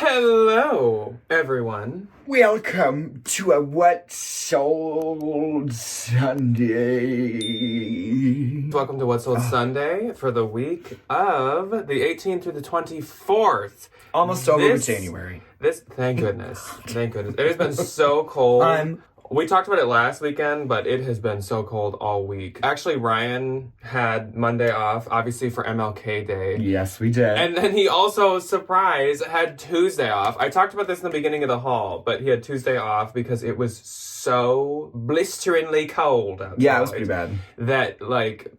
Hello, everyone. Welcome to a What Sold Sunday. Welcome to What Sold Sunday for the week of the 18th through the 24th. Almost over with January. Thank goodness. Thank goodness. It has been so cold. We talked about it last weekend, but it has been so cold all week. Actually, Ryan had Monday off, obviously for MLK Day. Yes, we did. And then he also, surprise, had Tuesday off. I talked about this in the beginning of the haul, but he had Tuesday off because it was so blisteringly cold outside. Yeah, it was pretty bad. That,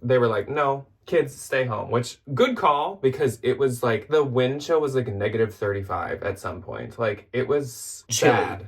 they were like, no, kids stay home, which good call because it was the wind chill was negative 35 at some point. It was Chilly. Bad.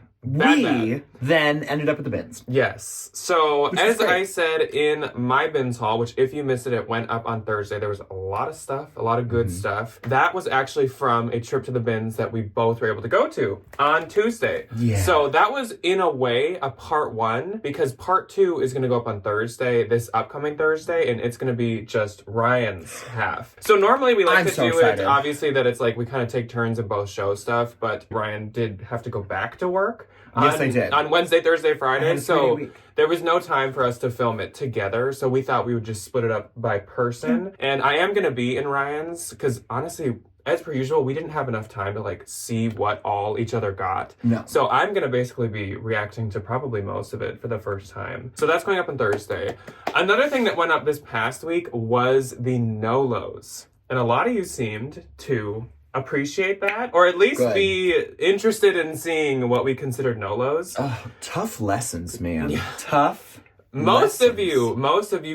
Then ended up at the bins. Yes. So, as I said in my bins haul, which if you missed it, it went up on Thursday. There was a lot of stuff, a lot of good stuff. That was actually from a trip to the bins that we both were able to go to on Tuesday. Yeah. So that was, in a way, a part one, because part two is going to go up on Thursday, this upcoming Thursday, and it's going to be just Ryan's half. So normally we like to do it, obviously, that it's we kind of take turns and both show stuff, but Ryan did have to go back to work. Yes, I did. On Wednesday, Thursday, Friday. So there was no time for us to film it together. So we thought we would just split it up by person. And I am going to be in Ryan's because honestly, as per usual, we didn't have enough time to see what all each other got. No. So I'm going to basically be reacting to probably most of it for the first time. So that's going up on Thursday. Another thing that went up this past week was the NOLOs. And a lot of you seemed to appreciate that, or at least be interested in seeing what we considered NOLOs. Oh, tough lessons, man. Yeah. Tough. Most of you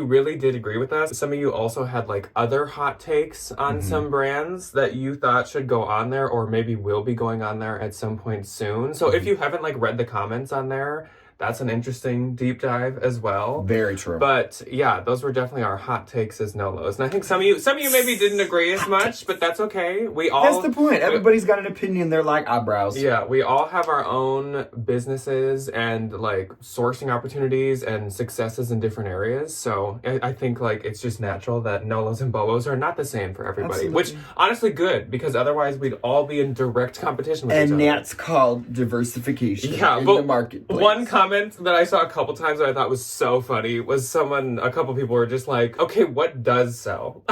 really did agree with us. Some of you also had other hot takes on some brands that you thought should go on there, or maybe will be going on there at some point soon. So if you haven't read the comments on there, that's an interesting deep dive as well. Very true. But yeah, those were definitely our hot takes as NOLOs. And I think some of you maybe didn't agree as much, but that's okay. That's the point. Everybody's got an opinion. They're like eyebrows. Yeah, we all have our own businesses and sourcing opportunities and successes in different areas. So I think it's just natural that NOLOs and BOLOs are not the same for everybody. Absolutely. Which honestly good, because otherwise we'd all be in direct competition with each other. And that's called diversification in the marketplace. One comment that I saw a couple times that I thought was so funny was a couple people were just okay, what does sell?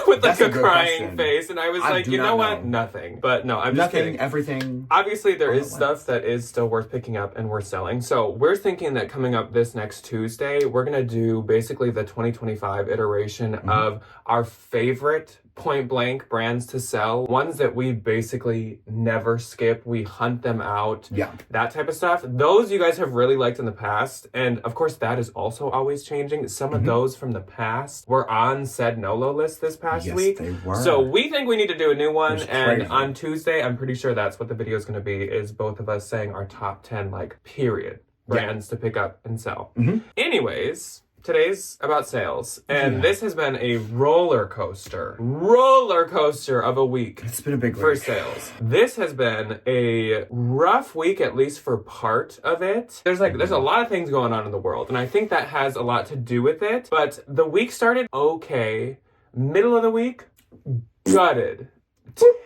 With a crying face. And I was you know what? Nothing. But no, I'm just kidding. Everything. Obviously, there is stuff that is still worth picking up and worth selling. So we're thinking that coming up this next Tuesday, we're going to do basically the 2025 iteration of our favorite point blank brands to sell, ones that we basically never skip. We hunt them out. Yeah. That type of stuff. Those you guys have really liked in the past. And of course, that is also always changing. Some of those from the past were on said NOLO list this past week. They were. So we think we need to do a new one. And on Tuesday, I'm pretty sure that's what the video is going to be, is both of us saying our top 10, period, brands to pick up and sell. Anyways, today's about sales, and this has been a roller coaster of a week. It's been a big week for sales. This has been a rough week, at least for part of it. There's a lot of things going on in the world, and I think that has a lot to do with it. But the week started okay. Middle of the week, gutted.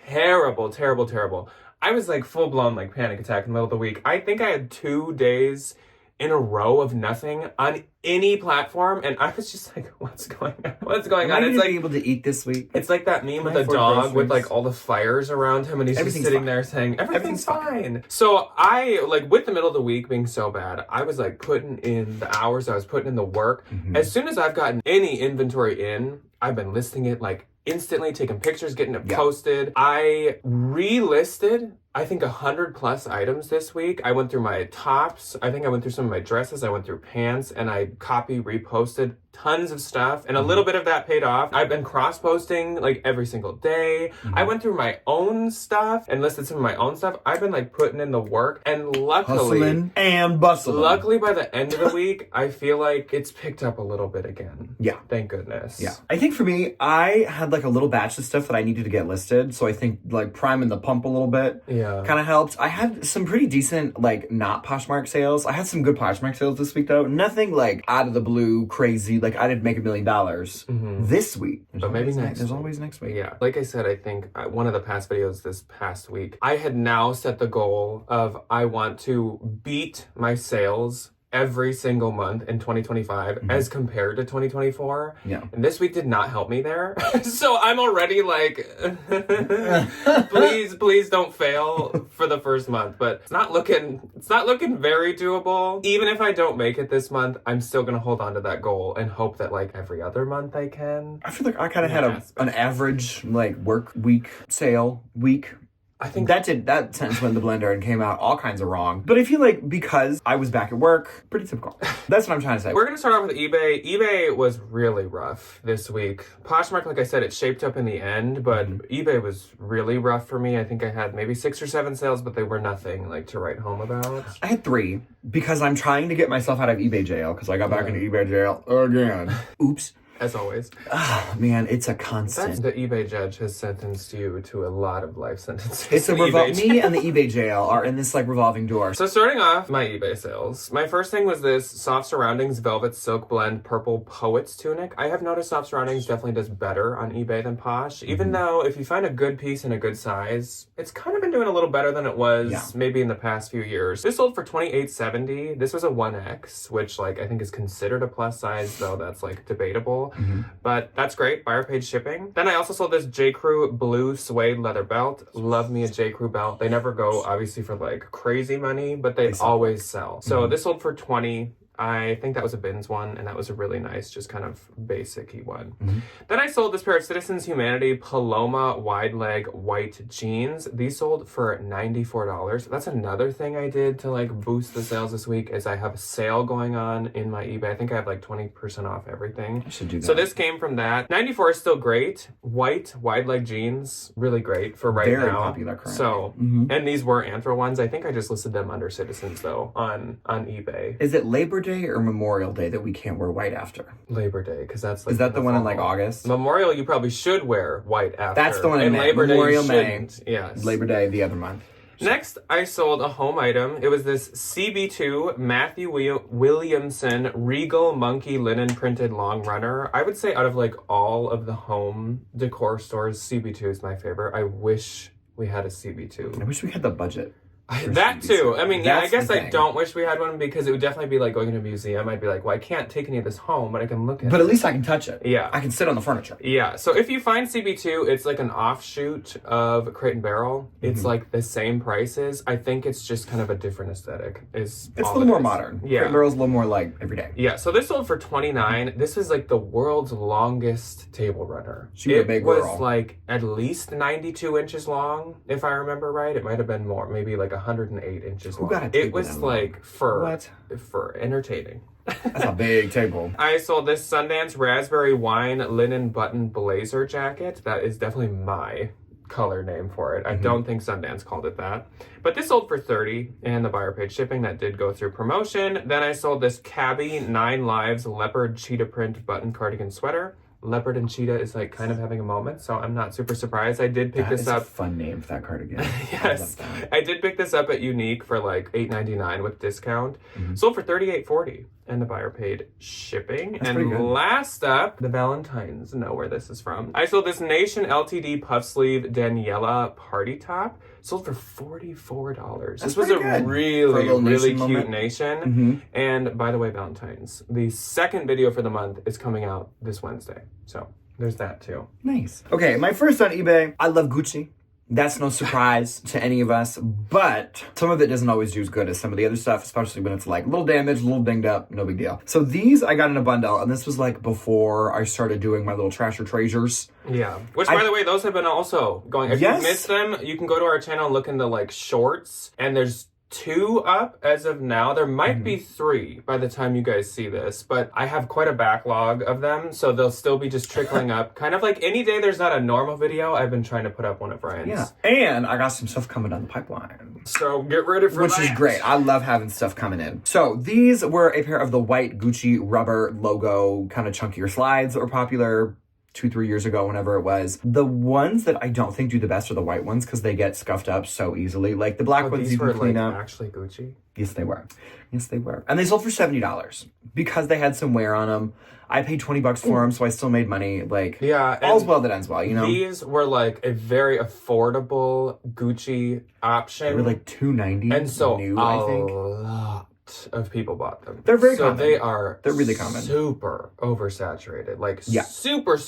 Terrible. I was full-blown panic attack in the middle of the week. I think I had 2 days in a row of nothing on any platform, and I was just what's going on? What's going on? It's be able to eat this week. It's like that meme with the dog with all the fires around him, and he's just sitting there saying everything's fine. So I with the middle of the week being so bad, I was putting in the hours, I was putting in the work. As soon as I've gotten any inventory in, I've been listing it instantly, taking pictures, getting it posted. I relisted I think 100 plus items this week. I went through my tops. I think I went through some of my dresses. I went through pants, and I reposted tons of stuff, and a little bit of that paid off. I've been cross-posting every single day. I went through my own stuff and listed some of my own stuff. I've been putting in the work, and luckily, hustling and bustling. Luckily, by the end of the week, I feel like it's picked up a little bit again. Yeah. Thank goodness. Yeah. I think for me, I had a little batch of stuff that I needed to get listed, so I think priming the pump a little bit. Yeah. Kind of helped. I had some pretty decent, not Poshmark sales. I had some good Poshmark sales this week, though. Nothing, out of the blue, crazy, like I didn't make $1 million this week. But maybe next There's always next week. Yeah. Like I said, I think one of the past videos this past week, I had now set the goal of I want to beat my sales every single month in 2025 as compared to 2024. Yeah. And this week did not help me there. So I'm already like, please don't fail for the first month. But it's not looking very doable. Even if I don't make it this month, I'm still gonna hold on to that goal and hope that like every other month I can. I feel like I kind of had an average like work week sale week. I think that sentence went in the blender and came out all kinds of wrong. But I feel like because I was back at work, pretty typical. That's what I'm trying to say. We're going to start off with eBay. eBay was really rough this week. Poshmark, like I said, it shaped up in the end, but eBay was really rough for me. I think I had maybe 6 or 7 sales, but they were nothing like to write home about. I had 3 because I'm trying to get myself out of eBay jail because I got back into eBay jail again. Oops. As always. Oh, man, it's a constant. The eBay judge has sentenced you to a lot of life sentences. It's me and the eBay jail are in this like revolving door. So starting off my eBay sales, my first thing was this Soft Surroundings Velvet Silk Blend Purple Poets Tunic. I have noticed Soft Surroundings definitely does better on eBay than Posh, even though if you find a good piece in a good size, it's kind of been doing a little better than it was maybe in the past few years. This sold for $28.70. This was a 1X, which like I think is considered a plus size, though that's like debatable. But that's great. Buyer paid shipping. Then I also sold this J. Crew blue suede leather belt. Love me a J. Crew belt. They never go obviously for like crazy money, but they always sell. So this sold for $20. I think that was a bins one, and that was a really nice, just kind of basic-y one. Then I sold this pair of Citizens Humanity Paloma wide leg white jeans. These sold for $94. That's another thing I did to like boost the sales this week is I have a sale going on in my eBay. I think I have like 20% off everything. I should do that. So this came from that. 94 is still great. White wide leg jeans, really great for right Very now. popular currently. So, and these were Anthro ones. I think I just listed them under Citizens though on eBay. Is it Labor Day or Memorial Day that we can't wear white after? Labor Day, because that's like... Is that the one in like August? Memorial, you probably should wear white after. That's the one in May. Labor Memorial Day, May. Yes. Labor Day the other month. Next, I sold a home item. It was this CB2 Matthew Williamson Regal Monkey Linen Printed Long Runner. I would say out of like all of the home decor stores, CB2 is my favorite. I wish we had a CB2. I wish we had the budget. That too. I mean, yeah, I guess I thing. don't wish we had one because it would definitely be like going to a museum. I'd be like, well, I can't take any of this home, but I can look at it. But at least I can touch it. Yeah. I can sit on the furniture. Yeah. So if you find CB2, it's like an offshoot of Crate and Barrel. It's like the same prices. I think it's just kind of a different aesthetic. It's a little more modern. Yeah. Crate and Barrel's a little more like everyday. Yeah. So this sold for $29. This is like the world's longest table runner. She was a big girl. It was like at least 92 inches long, if I remember right. It might have been more, maybe like 108 inches. It was like for entertaining. That's a big table. I sold this Sundance Raspberry Wine Linen Button Blazer Jacket. That is definitely my color name for it. I don't think Sundance called it that. But this sold for $30 and the buyer paid shipping. That did go through promotion. Then I sold this Cabby 9 Lives Leopard Cheetah Print Button Cardigan Sweater. Leopard and cheetah is like kind of having a moment, so I'm not super surprised. I did pick this up. That's a fun name for that cardigan. Yes, I did pick this up at Unique for like $8.99 with discount. Sold for $38.40, and the buyer paid shipping. That's pretty good. Last up, the Valentines know where this is from. I sold this Nation LTD puff sleeve Daniela party top. Sold for $44. This was a really cute Nation. And by the way, Valentine's, the second video for the month is coming out this Wednesday. So there's that too. Nice. Okay, my first on eBay. I love Gucci. That's no surprise to any of us, but some of it doesn't always do as good as some of the other stuff, especially when it's like a little damaged, a little dinged up, no big deal. So these I got in a bundle, and this was like before I started doing my little trash or treasures. Yeah. Which, by the way, those have been also going. If you missed them, you can go to our channel and look in the like shorts, and there's 2 up as of now. There might be 3 by the time you guys see this, but I have quite a backlog of them, so they'll still be just trickling up. Kind of like any day there's not a normal video, I've been trying to put up one of Ryan's. Yeah, and I got some stuff coming down the pipeline. So get ready for that. Which is great. I love having stuff coming in. So these were a pair of the white Gucci rubber logo kind of chunkier slides that were popular 2-3 years ago, whenever it was. The ones that I don't think do the best are the white ones because they get scuffed up so easily. Like the black ones you can clean up. Actually Gucci? Yes, they were. Yes, they were. And they sold for $70 because they had some wear on them. I paid $20 for them, so I still made money. Like, yeah, all's well that ends well, you know? These were like a very affordable Gucci option. They were like $290 and so new, I think. A lot of people bought them. They're very common. They're really common. Super oversaturated. Like, super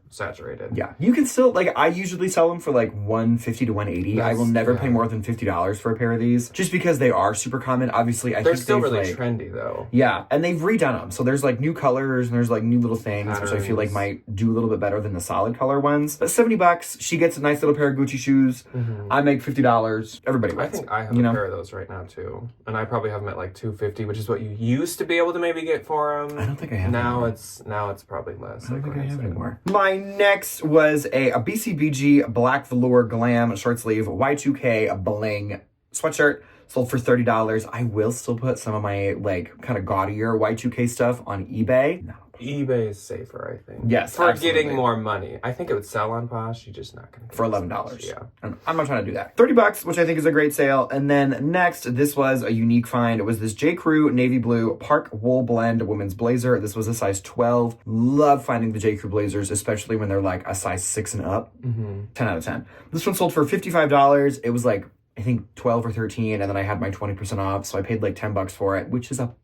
saturated. Yeah. You can still, like, I usually sell them for like $150 to $180. I will never pay more than $50 for a pair of these, just because they are super common. Obviously, they're still really trendy, though. Yeah, and they've redone them. So there's like new colors and there's like new little things, which I feel like might do a little bit better than the solid color ones. But $70, she gets a nice little pair of Gucci shoes. I make $50. Everybody wins. I think I have a pair of those right now, too. And I probably have them at like $250, which is what you used to be able to maybe get for them. I don't think I have now. It's probably less. I don't think I have anymore. My next was a BCBG black velour glam short sleeve Y2K bling sweatshirt. Sold for $30. I will still put some of my like kind of gaudier Y2K stuff on eBay. No. eBay is safer, I think. Yes, for getting more money. I think it would sell on Posh. You're just not going to. For $11. Yeah. And I'm not trying to do that. $30, which I think is a great sale. And then next, this was a unique find. It was this J. Crew navy blue park wool blend women's blazer. This was a size 12. Love finding the J. Crew blazers, especially when they're like a size 6 and up. 10 out of 10. This one sold for $55. It was like, I think 12 or 13, and then I had my 20% off, so I paid like $10 for it, which is a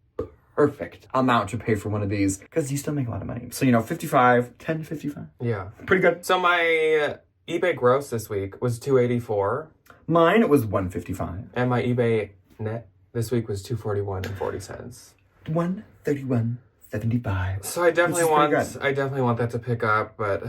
perfect amount to pay for one of these because you still make a lot of money. So, you know, 55, 10 to 55. Yeah. Pretty good. So my eBay gross this week was $284. Mine was $155. And my eBay net this week was $241.40. $131.75. So I definitely want that to pick up, but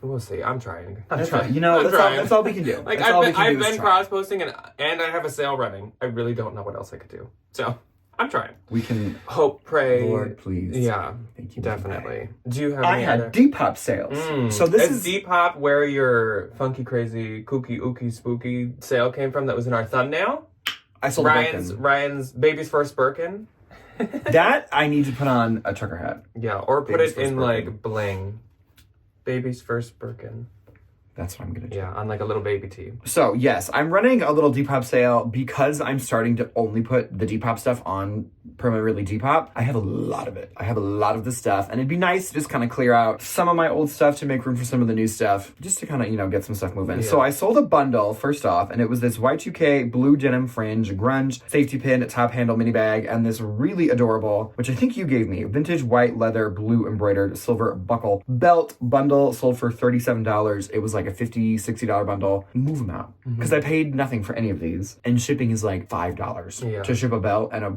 we'll see. I'm trying. You know, that's all we can do. Like I've been cross posting and I have a sale running. I really don't know what else I could do. So I'm trying. We can hope, pray, Lord, please. Yeah, thank you. Definitely. Do you have? I had Depop sales. So this is Depop where your funky, crazy, kooky, ooky, spooky sale came from. That was in our thumbnail. I sold Ryan's baby's first Birkin. That I need to put on a trucker hat. Yeah, or put it in like bling. Baby's first Birkin. That's what I'm going to do. Yeah, on like a little baby tee. So, yes, I'm running a little Depop sale because I'm starting to only put the Depop stuff on primarily Depop. I have a lot of it. I have a lot of the stuff. And it'd be nice to just kind of clear out some of my old stuff to make room for some of the new stuff. Just to kind of, you know, get some stuff moving. Yeah. So I sold a bundle, first off, and it was this Y2K blue denim fringe, grunge, safety pin, top handle mini bag, and this really adorable, which I think you gave me, vintage white leather, blue embroidered, silver buckle belt bundle. Sold for $37. It was like a $50, $60 bundle. Move them out. Because I paid nothing for any of these. And shipping is like $5 to ship a belt and a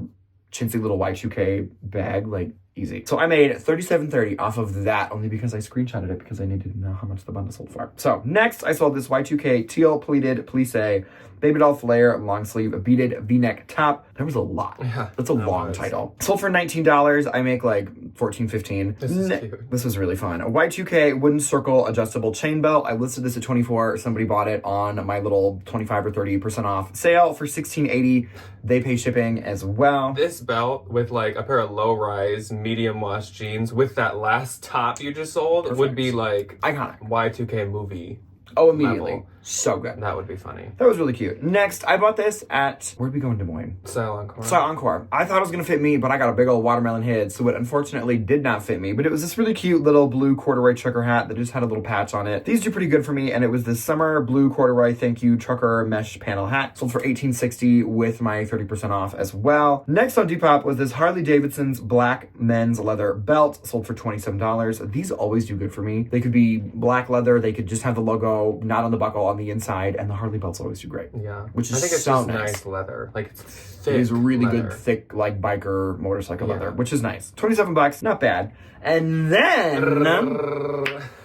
chintzy little Y2K bag. Like, easy. So I made $37.30 off of that only because I screenshotted it because I needed to know how much the bundle sold for. So next I sold this Y2K teal pleated plissé baby doll flare long sleeve beaded v-neck top. There was a lot. Yeah, that's a long title. Sold for $19. I make like $14, $15. This is cute. This was really fun. A Y2K wooden circle adjustable chain belt. I listed this at $24. Somebody bought it on my little 25 or 30% off sale for $16.80. They pay shipping as well. This belt with like a pair of low rise medium wash jeans with that last top you just sold would be like iconic Y2K movie. Oh, immediately. Level. So good. That would be funny. That was really cute. Next, I bought this at, where'd we go in Des Moines? Style Encore. Style Encore. I thought it was going to fit me, but I got a big old watermelon head, so it unfortunately did not fit me. But it was this really cute little blue corduroy trucker hat that just had a little patch on it. These do pretty good for me, and it was this summer blue corduroy thank you trucker mesh panel hat. Sold for $18.60 with my 30% off as well. Next on Depop was this Harley Davidson's black men's leather belt. Sold for $27. These always do good for me. They could be black leather. They could just have the logo not on the buckle on the inside, and the Harley belts always do great. Yeah. Which is I think it's so just nice leather. Like, it's thick. It is really leather. good, thick, like biker motorcycle leather, which is nice. $27, not bad. And then,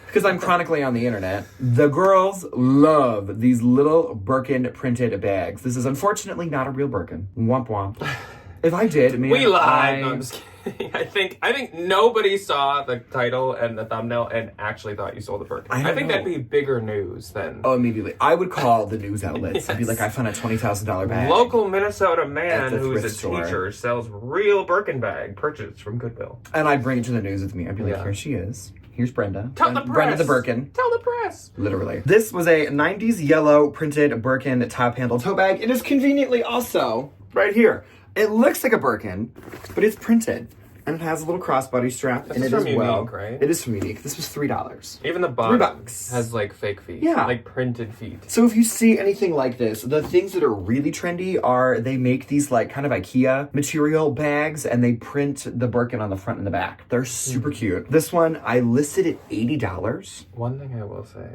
because I'm chronically on the internet, the girls love these little Birkin printed bags. This is unfortunately not a real Birkin. Womp womp. If I did, man, we lied. No, I'm just kidding. I think nobody saw the title and the thumbnail and actually thought you sold the Birkin. I think that'd be bigger news than... Oh, immediately. I would call the news outlets. Yes. I'd be like, I found a $20,000 bag. Local Minnesota man who's a teacher sells real Birkin bag purchased from Goodwill. And I'd bring it to the news with me. I'd be like, here she is. Here's Brenda. Tell the press. Brenda the Birkin. Tell the press. Literally. This was a 90s yellow printed Birkin top handle tote bag. It is conveniently also right here. It looks like a Birkin, but it's printed. And it has a little crossbody strap. This and is it from is well. Unique, right? It is from Unique. This was $3. Even the bottom $3. has like fake feet. Yeah. Like printed feet. So if you see anything like this, the things that are really trendy are they make these like kind of IKEA material bags and they print the Birkin on the front and the back. They're super cute. This one, I listed at $80. One thing I will say,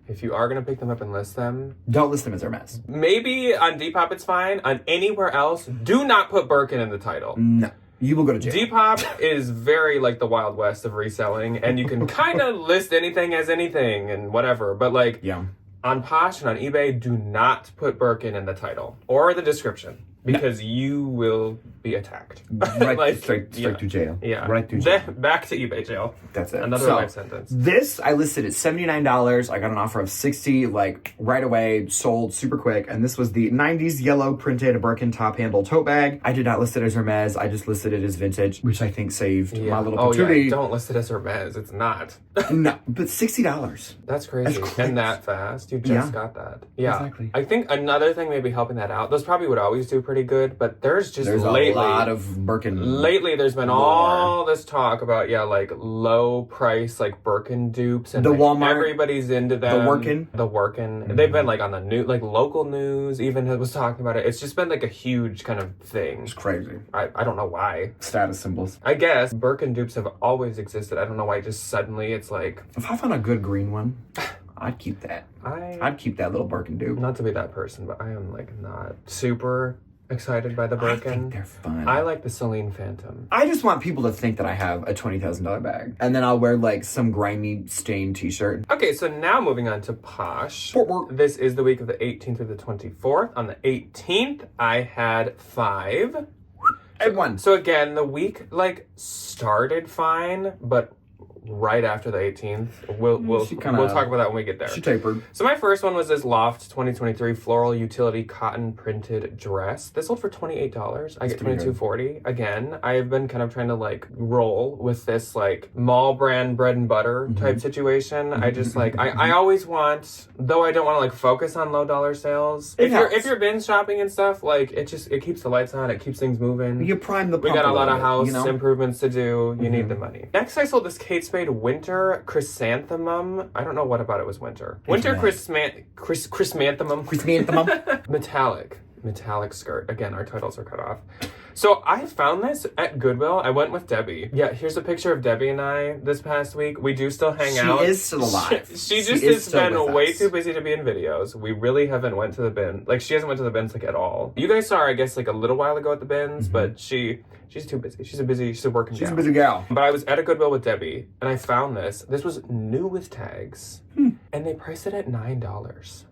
if you are going to pick them up and list them, Don't list them as Hermes. maybe on Depop it's fine. On anywhere else, do not put Birkin in the title. No. You will go to jail. Depop is very like the Wild West of reselling, and you can kind of list anything as anything and whatever, but like Yeah. on Posh and on eBay, do not put Birkin in the title or the description because you will be attacked. Right, Like, straight to jail. Yeah. Right to jail. Back to eBay jail. That's it. Another So, life sentence. This I listed at $79. I got an offer of $60, like right away, sold super quick. And this was the 90s yellow printed Birkin top handle tote bag. I did not list it as Hermes. I just listed it as vintage, which I think saved my little patootie. Yeah. Don't list it as Hermes. It's not. No, but $60. That's crazy. That's And that fast. You just Yeah. got that. Yeah. Exactly. I think another thing maybe helping that out, those probably would always do pretty good, but there's just There's lately, a lot of Birkin. lately there's been all this talk about, like low price, like Birkin dupes. And The like, Walmart. everybody's into them. The Workin. The Workin. They've been like on the new, like local news even was talking about it. It's just been like a huge kind of thing. It's crazy. I don't know why. Status symbols. I guess Birkin dupes have always existed. I don't know why just suddenly it's like, If I found a good green one, I'd keep that. I'd keep that little Birkin dupe. not to be that person, but I am like not super excited by the I Birkin. think they're fun. I like the Celine Phantom. I just want people to think that I have a $20,000 bag. And then I'll wear like some grimy stained t-shirt. Okay, so now moving on to Posh. Bork. This is the week of the 18th through the 24th. On the 18th, I had 5. And one. So again, the week like started fine, but right after the 18th, we'll talk about that when we get there. She tapered. So my first one was this Loft 2023 floral utility cotton printed dress. This sold for $28. I get $22.40. Again, I've been kind of trying to like roll with this like mall brand bread and butter type situation. I just like I always want, though I don't want to like focus on low dollar sales. If you're binge shopping and stuff, like it keeps the lights on, it keeps things moving. You prime the pump. We got a lot of bit, house improvements to do. You need the money. Next, I sold this Kate Spade winter chrysanthemum. I don't know what about it was winter. Winter chrysanthemum. Metallic skirt. Again, our titles are cut off. So I found this at Goodwill. I went with Debbie. Yeah, here's a picture of Debbie and I this past week. We do still hang out. She is still alive. She just has been way too busy to be in videos. We really haven't went to the bin. Like, she hasn't went to the bins, like, at all. You guys saw her, I guess, like, a little while ago at the bins, but she's too busy. She's a working gal. She's a busy gal. But I was at a Goodwill with Debbie, and I found this. This was new with tags, and they priced it at $9.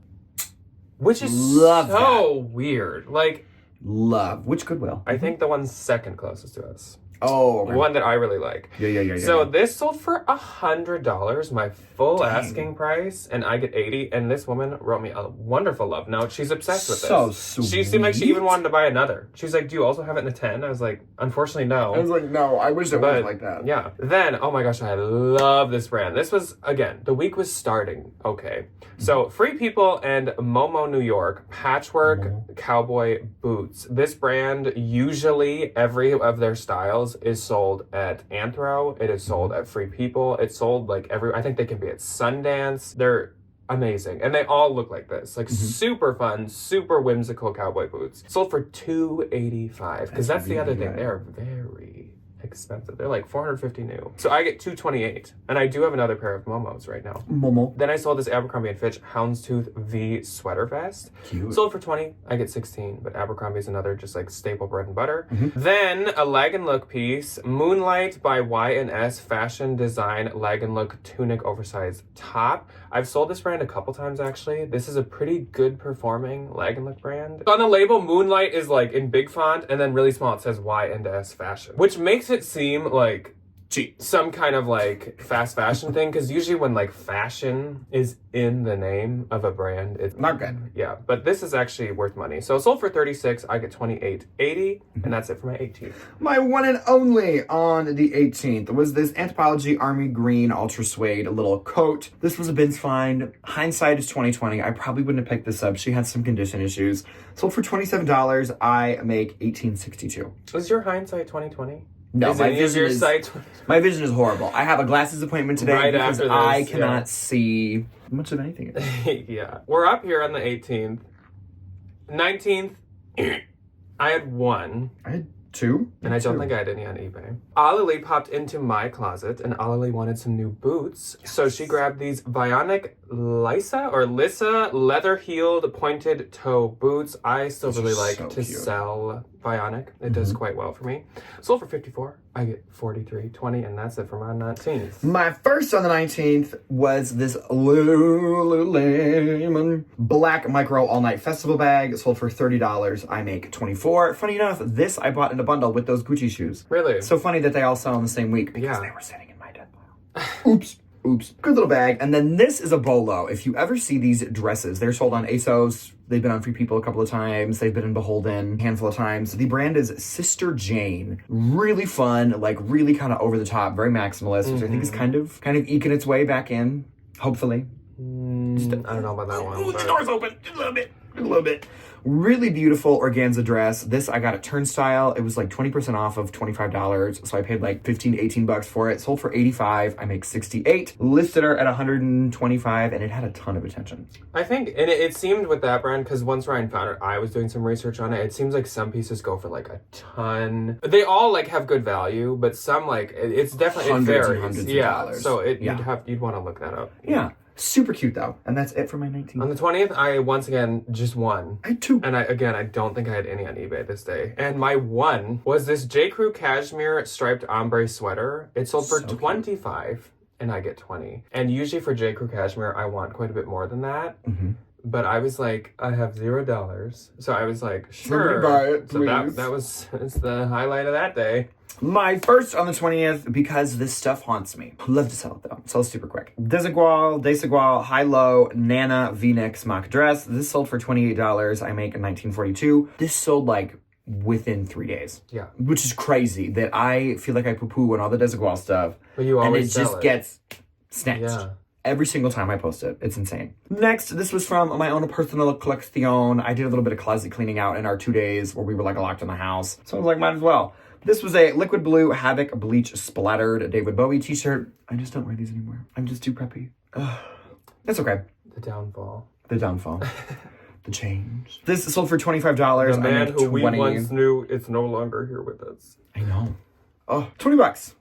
Which is so weird. Like, love. Which Goodwill? I think the one second closest to us. Oh, okay. One that I really like. Yeah. So this sold for $100, my full asking price, and I get $80. And this woman wrote me a wonderful love note. She's obsessed with this. So sweet. She seemed like she even wanted to buy another. She's like, "Do you also have it in a 10?" I was like, "Unfortunately, no." I was like, no, I wish it was like that. Yeah. Then, oh my gosh, I love this brand. This was, again, the week was starting. Okay. So, Free People and Momo New York patchwork cowboy boots. This brand, usually every of their styles is sold at Anthro. It is sold at Free People. It's sold like I think they can be at Sundance. They're amazing. And they all look like this. Like super fun, super whimsical cowboy boots. Sold for $285. Because that's the other thing. They are very expensive. They're like $450 new. So I get $228. And I do have another pair of Momos right now. Momo. Then I sold this Abercrombie & Fitch Houndstooth V sweater vest. Cute. Sold for $20. I get $16. But Abercrombie is another just like staple bread and butter. Then a lag and look piece. Moonlight by Y&S Fashion Design lag and look tunic oversized top. I've sold this brand a couple times actually. This is a pretty good performing lag and look brand. On the label, Moonlight is like in big font and then really small it says Y&S Fashion. Which makes it seem like cheap. Some kind of like fast fashion thing, because usually when like fashion is in the name of a brand, it's not good. Yeah, but this is actually worth money. So it sold for $36. I get $28.80, and that's it for my 18th. My one and only on the 18th was this Anthropologie Army Green Ultra Suede little coat. This was a bin's find. Hindsight is 2020. I probably wouldn't have picked this up. She had some condition issues. Sold for $27. I make $18.62. Was your hindsight 2020? No, my vision is horrible. I have a glasses appointment today right because after this, I cannot see much of anything. Yeah. We're up here on the 18th. 19th, I had one. I had two. And I don't think I had any on eBay. Alali popped into my closet, and Alali wanted some new boots. Yes. So she grabbed these Bionic Lissa leather-heeled pointed toe boots. I still really like to sell Bionic. It does quite well for me. Sold for $54. I get $43.20, and that's it for my 19th. My first on the 19th was this Lululemon black micro all-night festival bag. Sold for $30. I make $24. Funny enough, this I bought in a bundle with those Gucci shoes. Really? So funny that they all sell in the same week because they were sitting in my dead pile. Oops. Good little bag. And then this is a bolo. If you ever see these dresses, they're sold on ASOS. They've been on Free People a couple of times. They've been in Beholden a handful of times. The brand is Sister Jane. Really fun, like really kind of over the top, very maximalist, which I think is kind of eking its way back in, hopefully. I don't know about that one. The door's open. Just a little bit. Really beautiful organza dress. This I got at Turnstile. It was like 20% off of $25. So I paid like $15 to $18 for it. Sold for $85. I make $68. Listed her at $125, and it had a ton of attention. I think, and it seemed with that brand, because once Ryan found it, I was doing some research on it. It seems like some pieces go for like a ton. They all like have good value, but some like it's definitely hundreds and hundreds of dollars. So you'd want to look that up. Yeah. Super cute though. And that's it for my 19th. On the 20th, I once again just won. I had two. And I don't think I had any on eBay this day. And my one was this J. Crew cashmere striped ombre sweater. It sold for $25 and I get $20. And usually for J. Crew cashmere, I want quite a bit more than that. But I was like, I have $0. So I was like, sure. Buy it, so that's the highlight of that day. My first on the 20th, because this stuff haunts me. Love to sell it though. Sell super quick. Desigual, high-low, Nana V-neck smock dress. This sold for $28. I make $19.42. This sold like within 3 days. Yeah. Which is crazy that I feel like I poo-poo on all the Desigual stuff. But you always and it just gets snatched. Yeah. Every single time I post it. It's insane. Next, this was from my own personal collection. I did a little bit of closet cleaning out in our 2 days where we were like locked in the house. So I was like, might as well. This was a liquid blue Havoc bleach splattered David Bowie t-shirt. I just don't wear these anymore. I'm just too preppy. That's okay. The downfall. The change. This sold for $25. The man who we once knew is no longer here with us. I know. Oh, $20.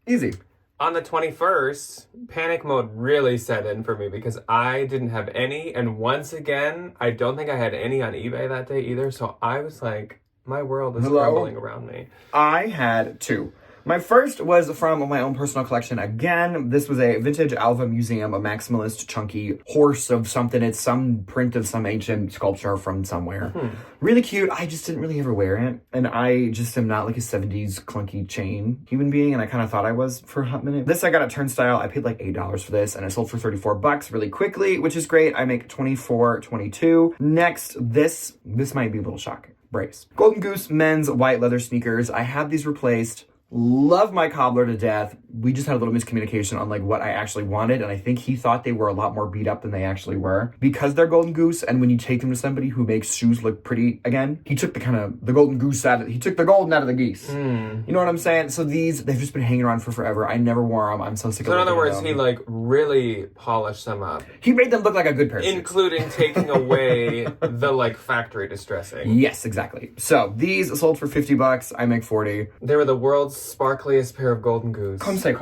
Easy. On the 21st, panic mode really set in for me because I didn't have any. And once again, I don't think I had any on eBay that day either. So I was like, my world is crumbling around me. I had two. My first was from my own personal collection. Again, this was a vintage Alva Museum, a maximalist chunky horse of something. It's some print of some ancient sculpture from somewhere. Really cute. I just didn't really ever wear it. And I just am not like a 70s clunky chain human being. And I kind of thought I was for a hot minute. This I got at Turnstile. I paid like $8 for this and it sold for $34 really quickly, which is great. I make $24.22. Next, this might be a little shocking. Brace. Golden Goose men's white leather sneakers. I have these replaced. Love my cobbler to death. We just had a little miscommunication on like what I actually wanted, and I think he thought they were a lot more beat up than they actually were because they're Golden Goose. And when you take them to somebody who makes shoes look pretty again, he took the Golden Goose out of he took the golden out of the geese. You know what I'm saying? So they've just been hanging around for forever. I never wore them. I'm so sick of them. So in other words, he like really polished them up. He made them look like a good pair of shoes. Including taking away the like factory distressing. Yes, exactly. So these sold for $50. I make $40. They were the world's sparkliest pair of Golden Goose. Come say.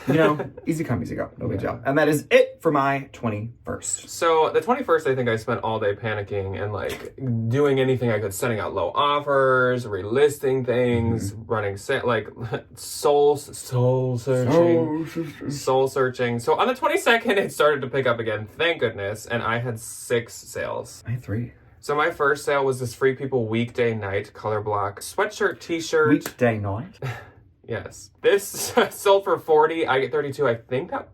You know, easy come, easy go. No big deal. And that is it for my 21st. So the 21st, I think I spent all day panicking and like doing anything I could, sending out low offers, relisting things, running like soul searching. So on the 22nd, it started to pick up again. Thank goodness. And I had 6 sales. I had 3. So my first sale was this Free People weekday night color block sweatshirt t-shirt. Weekday night? Yes. This sold for $40. I get $32. I think that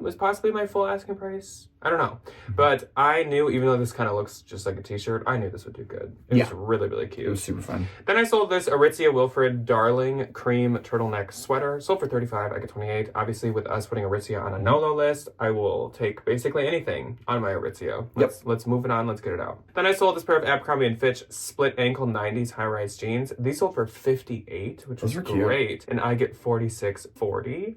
was possibly my full asking price. I don't know. But I knew, even though this kind of looks just like a t-shirt, I knew this would do good. It was really, really cute. It was super fun. Then I sold this Aritzia Wilfred Darling Cream Turtleneck Sweater. Sold for $35. I get $28. Obviously, with us putting Aritzia on a no-low list, I will take basically anything on my Aritzia. Let's move it on. Let's get it out. Then I sold this pair of Abercrombie & Fitch split ankle 90s high-rise jeans. These sold for $58, which was great. Cute. And I get $46.40.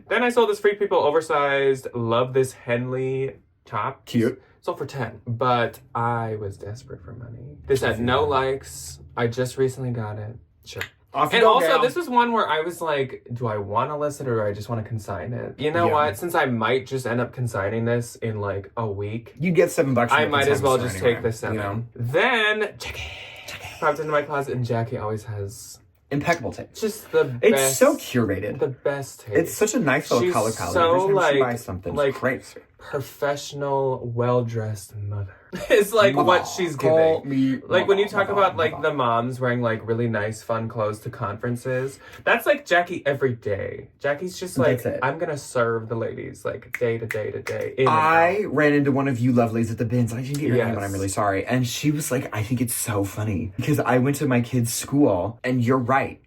Then I sold this Free People oversized Love This Henley top. Cute. Sold for $10, but I was desperate for money. This had no likes. I just recently got it. Sure. And also, this was one where I was like, do I want to list it or do I just want to consign it? You know what? Since I might just end up consigning this in like a week. You get $7. I might as well just take the 7. You know? Then, Jackie popped into my closet, and Jackie always has impeccable taste. Just the best. It's so curated. The best taste. It's such a nice little color palette. So every time she buys something, like crazy. Professional, well-dressed mother. It's like what she's giving. Like when you talk about like the moms wearing like really nice, fun clothes to conferences, that's like Jackie every day. Jackie's just like, I'm gonna serve the ladies like day to day to day. I ran into one of you lovelies at the bins. I didn't get your name, but I'm really sorry. And she was like, I think it's so funny because I went to my kid's school, and you're right.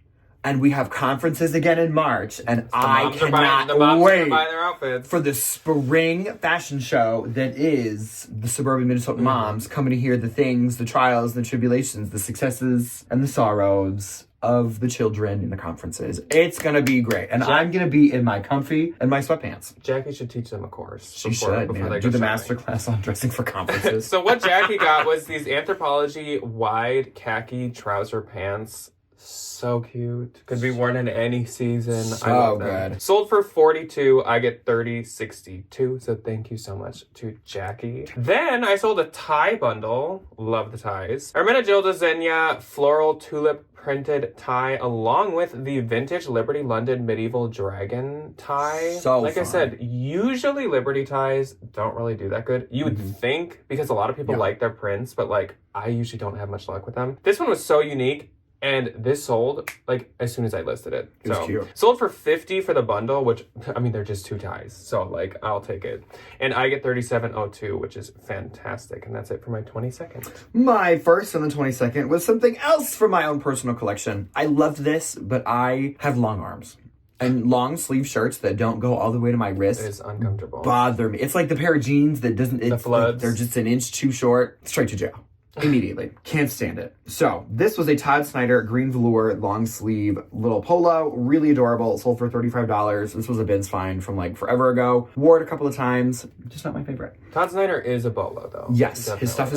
And we have conferences again in March, and I cannot wait for the spring fashion show that is the suburban Minnesota moms coming to hear the things, the trials, the tribulations, the successes, and the sorrows of the children in the conferences. It's going to be great. And I'm going to be in my comfy and my sweatpants. Jackie should teach them a course. She should, man. Do the masterclass on dressing for conferences. So what Jackie got was these Anthropologie wide khaki trouser pants. So cute. Could be worn in any season. So I love them. good. Sold for $42. I get $30.62. So thank you so much to Jackie. Then I sold a tie bundle. Love the ties. Hermenegilda Xenia floral tulip printed tie along with the vintage Liberty London medieval dragon tie. Like I said, usually Liberty ties don't really do that good. You would think, because a lot of people like their prints, but like I usually don't have much luck with them. This one was so unique. And this sold, like, as soon as I listed it. It was cute. Sold for $50 for the bundle, which, I mean, they're just 2 ties. So, like, I'll take it. And I get $37.02, which is fantastic. And that's it for my 22nd. My first on the 22nd was something else from my own personal collection. I loved this, but I have long arms. And long sleeve shirts that don't go all the way to my wrist. It's uncomfortable. Bother me. It's like the pair of jeans that doesn't... The floods. Like they're just an inch too short. Straight to jail. Immediately. Can't stand it. So, this was a Todd Snyder green velour long sleeve little polo. Really adorable. Sold for $35. This was a bins find from like forever ago. Wore it a couple of times. Just not my favorite. Todd Snyder is a bolo though. Yes. Definitely. His stuff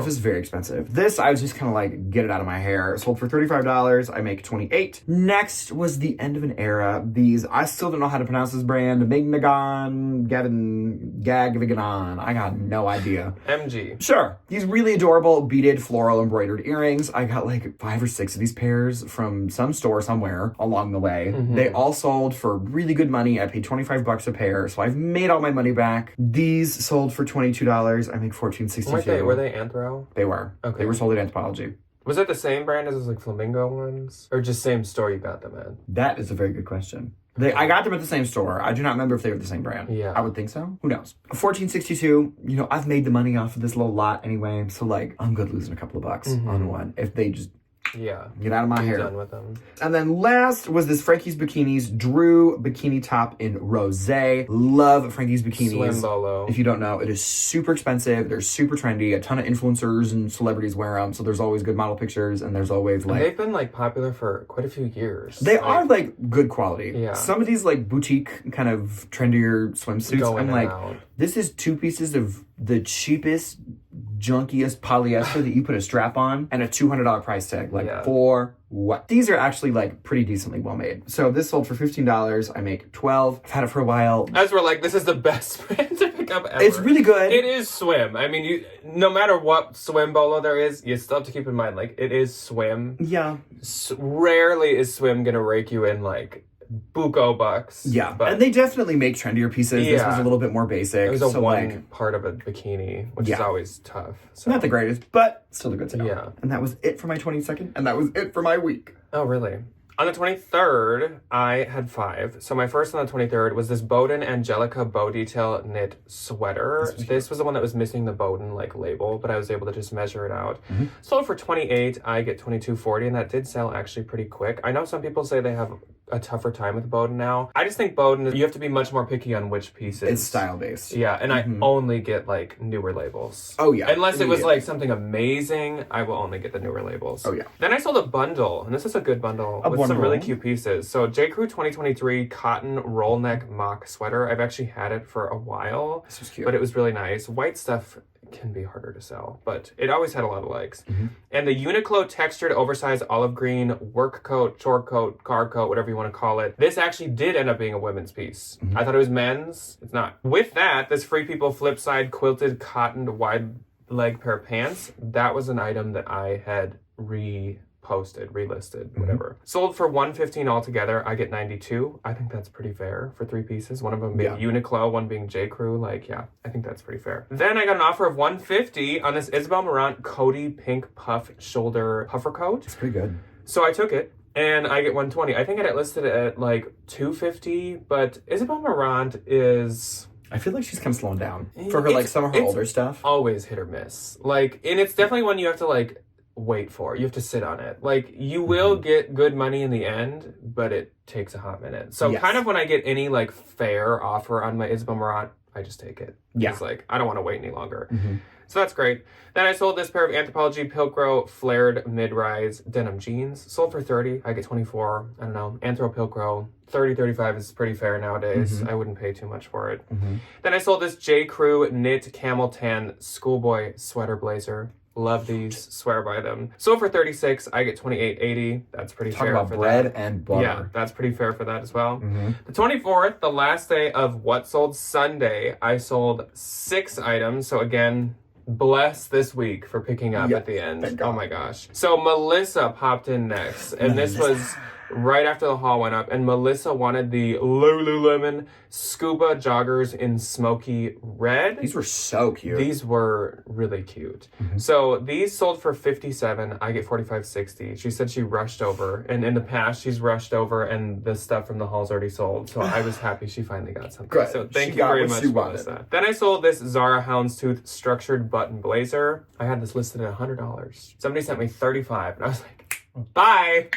is very expensive. This, I was just kind of like, get it out of my hair. Sold for $35. I make $28. Next was the end of an era. These, I still don't know how to pronounce this brand. Gagaviganon. I got no idea. MG. Sure. These really adorable beaded floral embroidered earrings. I got like 5 or 6 of these pairs from some store somewhere along the way. They all sold for really good money. I paid $25 a pair, so I've made all my money back. These sold for $22. I make $14.62. Were they Anthro? They were. Okay. They were sold at Anthropologie. Was it the same brand as those like flamingo ones? Or just same store you got them at? That is a very good question. I got them at the same store. I do not remember if they were the same brand. Yeah. I would think so. Who knows? $14.62. You know, I've made the money off of this little lot anyway. So, like, I'm good losing a couple of bucks on one. If they just get out of my hair. Done with them. And then last was this Frankie's Bikinis Drew bikini top in rosé. Love Frankie's Bikinis. Swim bolo. If you don't know, it is super expensive. They're super trendy. A ton of influencers and celebrities wear them. So there's always good model pictures, and there's always like... And they've been like popular for quite a few years. They are like good quality. Yeah. Some of these like boutique kind of trendier swimsuits, I'm like, this is 2 pieces of the cheapest, junkiest polyester that you put a strap on and a $200 price tag. Like, for what? These are actually like pretty decently well made. So this sold for $15. I make $12. I've had it for a while. As we're like, this is the best brand to pick up ever. It's really good. It is swim. I mean, no matter what swim bolo there is, you still have to keep in mind, like, it is swim. Yeah. Rarely is swim gonna rake you in like buco bucks. Yeah, but, and they definitely make trendier pieces. This was a little bit more basic. It was one part of a bikini, which is always tough. So. Not the greatest, but still a good sale. Yeah. And that was it for my 22nd, and that was it for my week. Oh, really? On the 23rd, I had 5. So my first on the 23rd was this Bowden Angelica bow detail knit sweater. This was the one that was missing the Bowden like label, but I was able to just measure it out. Sold for $28, I get $22.40, and that did sell actually pretty quick. I know some people say they have a tougher time with Bowden now. I just think Bowden, you have to be much more picky on which pieces. It's style based. Yeah, and I only get like newer labels. Oh yeah. Unless it was like something amazing, I will only get the newer labels. Oh yeah. Then I sold a bundle, and this is a good bundle with some really cute pieces. So J. Crew 2023 cotton roll neck mock sweater. I've actually had it for a while. This was cute. But it was really nice. White stuff can be harder to sell, but it always had a lot of legs. And the Uniqlo textured oversized olive green work coat, short coat, car coat, whatever you want to call it. This actually did end up being a women's piece. I thought it was men's. It's not. With that, this Free People flip side quilted cotton wide leg pair of pants, that was an item that I had relisted, whatever. Sold for $115 altogether. I get $92. I think that's pretty fair for 3 pieces. One of them being Uniqlo, one being J. Crew. Like, yeah, I think that's pretty fair. Then I got an offer of $150 on this Isabel Marant Cody pink puff shoulder puffer coat. It's pretty good. So I took it. And I get $120. I think I had it listed at like $250, but Isabel Marant is... I feel like she's kind of slowing down for her, like some of her older stuff. Always hit or miss. Like, and it's definitely one you have to like wait for. You have to sit on it. Like, you will get good money in the end, but it takes a hot minute. So kind of when I get any like fair offer on my Isabel Marant, I just take it. Yeah. It's like, I don't want to wait any longer. So that's great. Then I sold this pair of Anthropologie Pilcro flared mid-rise denim jeans. Sold for $30. I get $24. I don't know. Anthro Pilcro. $30, $35 is pretty fair nowadays. I wouldn't pay too much for it. Then I sold this J. Crew knit camel tan schoolboy sweater blazer. Love these. Swear by them. Sold for $36. I get $28.80. That's pretty fair about for bread that. and butter. Yeah, that's pretty fair for that as well. The 24th, the last day of What Sold Sunday, I sold 6 items. So again, bless this week for picking up at the end. Oh my gosh. So Melissa popped in next, and this was right after the haul went up, and Melissa wanted the Lululemon scuba joggers in smoky red. These were so cute. These were really cute. So these sold for $57. I get $45.60. She said she rushed over, and in the past she's rushed over, and the stuff from the haul's already sold. So I was happy she finally got something. Good. So thank you very much, Melissa. Then I sold this Zara Houndstooth structured button blazer. I had this listed at $100. Somebody sent me $35, and I was like, bye.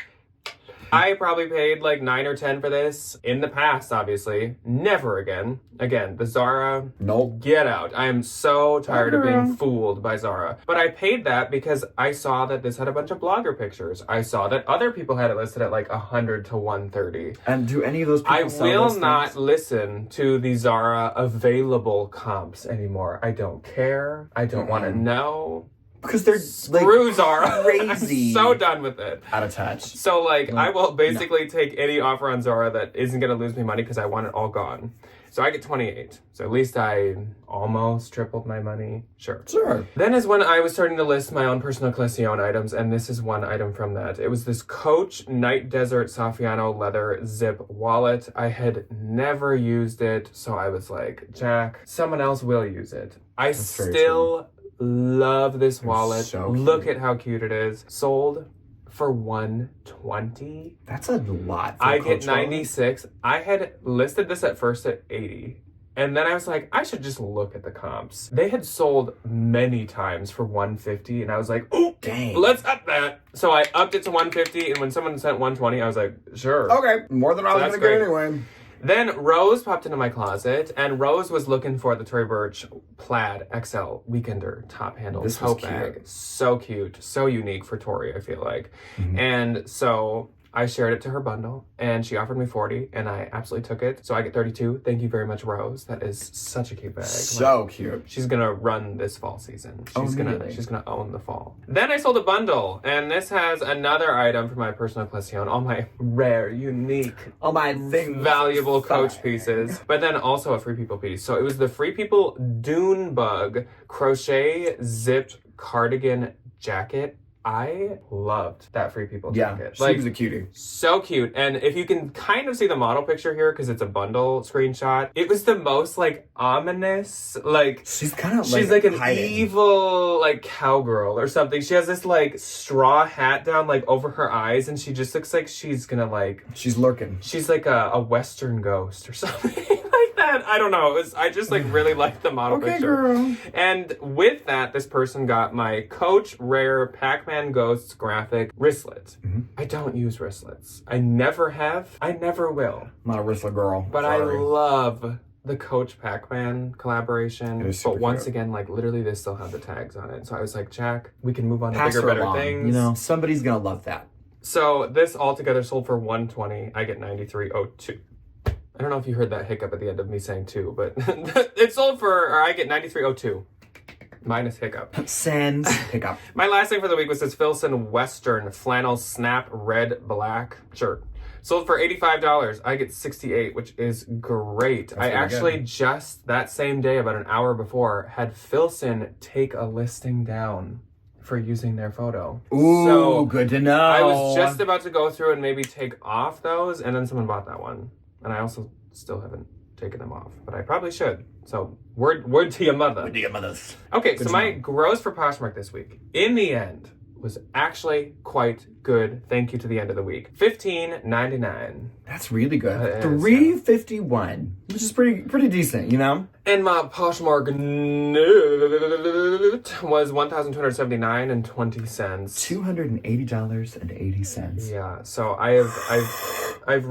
I probably paid like $9 or $10 for this in the past, obviously. Never again. Again, the Zara, nope. Get out. I am so tired of being fooled by Zara. But I paid that because I saw that this had a bunch of blogger pictures. I saw that other people had it listed at like $100 to $130. And do any of those people sell will those not things? listen to the Zara available comps anymore. I don't care. I don't want to know. Because they're Screw Zara. Crazy. I'm so done with it. Out of touch. So like I will basically take any offer on Zara that isn't going to lose me money because I want it all gone. So I get $28. So at least I almost tripled my money. Sure. Then is when I was starting to list my own personal collection items, and this is one item from that. It was this Coach Night Desert Saffiano leather zip wallet. I had never used it, so I was like, Jack, someone else will use it. I still love this wallet. So cute. Look at how cute it is. Sold for $120. That's a lot. I get 96. I had listed this at first at 80. And then I was like, I should just look at the comps. They had sold many times for $150, and I was like, oh, dang, let's up that. So I upped it to $150, and when someone sent $120, I was like, sure. Okay, more than I was gonna get anyway. Then Rose popped into my closet, and Rose was looking for the Tory Burch Plaid XL Weekender top handle tote bag. So cute, so unique for Tory, I feel like. And so I shared it to her bundle, and she offered me $40, and I absolutely took it. So I get $32. Thank you very much, Rose. That is such a cute bag. So cute. She's gonna run this fall season. She's gonna own the fall. Then I sold a bundle, and this has another item for my personal collection, all my rare, unique, all my valuable Coach pieces, but then also a Free People piece. So it was the Free People Dune Bug crochet zipped cardigan jacket. I loved that Free People Yeah, jacket. she was a cutie. So cute. And if you can kind of see the model picture here, because it's a bundle screenshot, it was the most like ominous, like she's kind of she's like an hiding. evil like cowgirl or something. She has this like straw hat down like over her eyes, and she just looks like she's gonna like she's lurking. She's like a Western ghost or something like that. I don't know. I just like really liked the model Okay, picture. girl. And with that, this person got my Coach Rare Pac-Man Ghosts graphic wristlet. Mm-hmm. I don't use wristlets. I never have. I never will. Not a wristlet girl. But Sorry. I love the Coach Pac-Man collaboration. It is But super once cute. again, like literally they still have the tags on it. So I was like, Jack, we can move on to Pass bigger, her better along. things. You know, somebody's gonna love that. So this altogether sold for $120. I get $93.02. I don't know if you heard that hiccup at the end of me saying 2, but it sold for, or I get $93.02. Minus hiccup. Send pickup. My last thing for the week was this Filson Western flannel snap red black shirt. Sold for $85. I get $68, which is great. I actually just that same day, about an hour before, had Filson take a listing down for using their photo. Ooh, so good to know. I was just about to go through and maybe take off those, and then someone bought that one. And I also still haven't taken them off, but I probably should. So word to your mother. Word to your mothers. Okay, Good so my gross for Poshmark this week, in the end, was actually quite good. Thank you to the end of the week. $15.99. That's really good. That is, $351, which is pretty decent, you know? And my Poshmark note was $1,279.20. $280.80. Yeah, so I've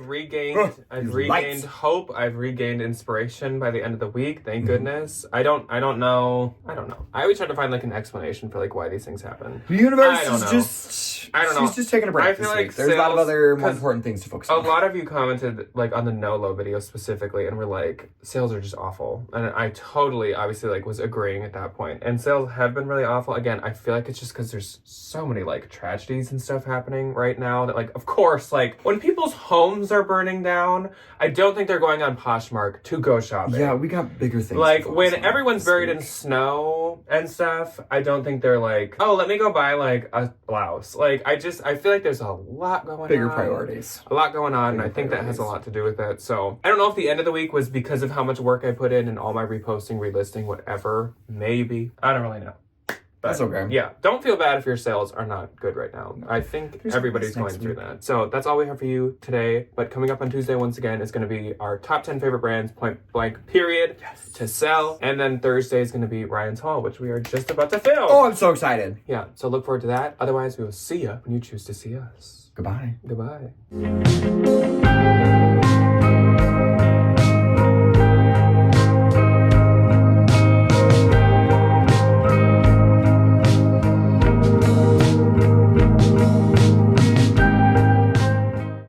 regained hope. I've regained inspiration by the end of the week. Thank goodness. I don't know. I always try to find like an explanation for like why these things happen. The universe I don't is know. I don't know. She's just taking a break. I feel this like week. There's a lot of sales- other more 'cause important things to focus A on. lot of you commented like on the No-Lo video specifically, and were like, sales are just awful. And I totally, obviously, like was agreeing at that point. And sales have been really awful. Again, I feel like it's just because there's so many like tragedies and stuff happening right now that like, of course, like when people's homes are burning down, I don't think they're going on Poshmark to go shopping. Yeah, we got bigger things. Like to when focus on everyone's this buried week. in snow and stuff, I don't think they're like, oh, let me go buy like a blouse. Like I feel like there's a lot going on. Bigger priorities. A lot going on, and I think that has a lot to do with it. So I don't know if the end of the week was because of how much work I put in and all my reposting, relisting, whatever. Maybe. I don't really know. But, That's okay. Yeah, don't feel bad if your sales are not good right now. I think everybody's going through that. So that's all we have for you today. But coming up on Tuesday, once again, is going to be our top 10 favorite brands, point blank, period, to sell. And then Thursday is going to be Ryan's Haul, which we are just about to film. Oh, I'm so excited. Yeah, so look forward to that. Otherwise, we will see you when you choose to see us. Goodbye. Goodbye.